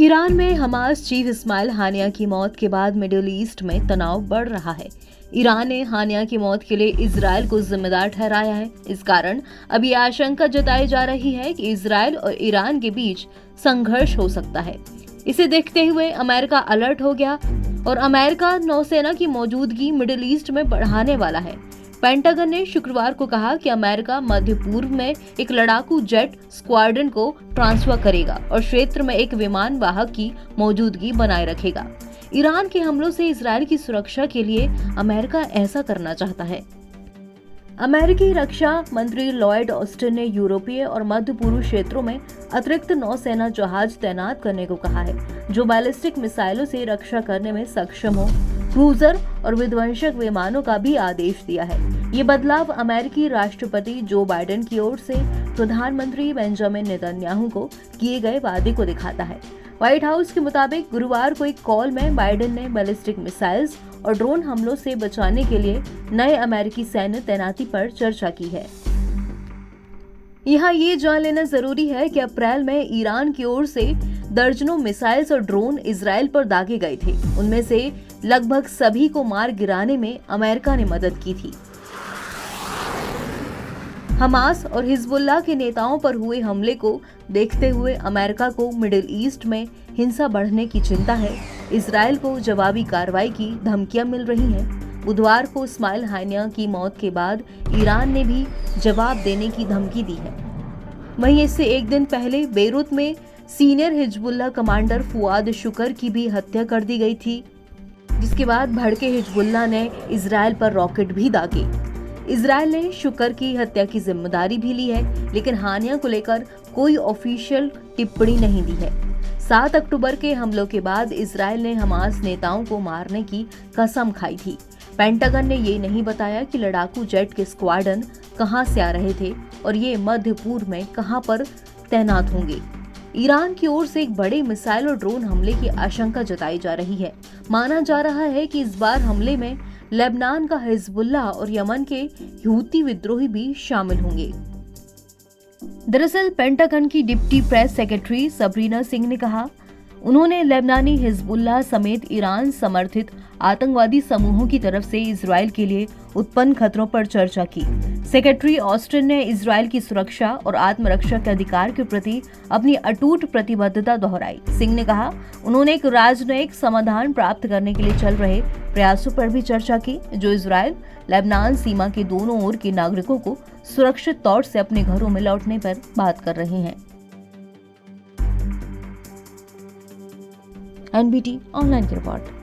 Iran में Hamas chief Ismail हानिया की मौत के बाद मिडिल ईस्ट में तनाव बढ़ रहा है। ईरान ने हानिया की मौत के लिए इजरायल को जिम्मेदार ठहराया है। इस कारण अब ये आशंका जताई जा रही है कि इजरायल और ईरान के बीच संघर्ष हो सकता है। इसे देखते हुए अमेरिका अलर्ट हो गया और अमेरिका नौसेना की मौजूदगी मिडिल ईस्ट में बढ़ाने वाला है। पेंटागन ने शुक्रवार को कहा कि अमेरिका मध्य पूर्व में एक लड़ाकू जेट स्क्वाड्रन को ट्रांसफर करेगा और क्षेत्र में एक विमान वाहक की मौजूदगी बनाए रखेगा। ईरान के हमलों से इजरायल की सुरक्षा के लिए अमेरिका ऐसा करना चाहता है। अमेरिकी रक्षा मंत्री लॉयड ऑस्टिन ने यूरोपीय और मध्य पूर्व क्षेत्रों में अतिरिक्त नौसेना जहाज तैनात करने को कहा है, जो बैलिस्टिक मिसाइलों से रक्षा करने में सक्षम हो। क्रूजर और विध्वंसक विमानों का भी आदेश दिया है। ये बदलाव अमेरिकी राष्ट्रपति जो बाइडेन की ओर से प्रधानमंत्री बेंजामिन नेतन्याहू को किए गए वादे को दिखाता है। व्हाइट हाउस के मुताबिक गुरुवार को एक कॉल में बाइडेन ने बैलिस्टिक मिसाइल्स और ड्रोन हमलों से बचाने के लिए नए अमेरिकी सैन्य तैनाती पर चर्चा की है। यहाँ ये जान लेना जरूरी है कि अप्रैल में ईरान की ओर से दर्जनों मिसाइल्स और ड्रोन इजरायल पर दागे गए थे। उनमें से लगभग सभी को मार गिराने में अमेरिका ने मदद की थी। हमास और हिजबुल्लाह के नेताओं पर हुए हमले को देखते हुए अमेरिका को मिडिल ईस्ट में हिंसा बढ़ने की चिंता है। इजरायल को जवाबी कार्रवाई की धमकियां मिल रही हैं। बुधवार को इस्माइल हानिया की मौत के बाद ईरान ने भी जवाब देने की धमकी दी है। वहीं इससे एक दिन पहले बेरूत में सीनियर हिजबुल्लाह कमांडर फुआद शुकर की भी हत्या कर दी गई थी, जिसके बाद भड़के हिजबुल्लाह ने इजरायल पर रॉकेट भी दागे। इजरायल ने शुकर की हत्या की जिम्मेदारी भी ली है, लेकिन हानिया को लेकर कोई ऑफिशियल टिप्पणी नहीं दी है। 7 अक्टूबर के हमलों के बाद इजरायल ने हमास नेताओं को मारने की कसम खाई थी। पेंटागन ने ये नहीं बताया कि लड़ाकू जेट के स्क्वाड्रन कहां से आ रहे थे और ये मध्य पूर्व में कहां पर तैनात होंगे। ईरान की ओर से एक बड़े मिसाइल और ड्रोन हमले की आशंका जताई जा रही है। माना जा रहा है कि इस बार हमले में लेबनान का हिजबुल्लाह और यमन के हूती विद्रोही भी शामिल होंगे। दरअसल पेंटागन की deputy press secretary Sabrina Singh ने कहा, उन्होंने लेबनानी हिजबुल्लाह समेत ईरान समर्थित आतंकवादी समूहों की तरफ से इजरायल के लिए उत्पन्न खतरों पर चर्चा की। सेक्रेटरी ऑस्टिन ने इजरायल की सुरक्षा और आत्मरक्षा के अधिकार के प्रति अपनी अटूट प्रतिबद्धता दोहराई। सिंह ने कहा, उन्होंने एक राजनयिक समाधान प्राप्त करने के लिए चल रहे प्रयासों पर भी चर्चा की, जो इजरायल लेबनान सीमा के दोनों ओर के नागरिकों को सुरक्षित तौर से अपने घरों में लौटने पर बात कर रहे हैं। एनबीटी ऑनलाइन की रिपोर्ट।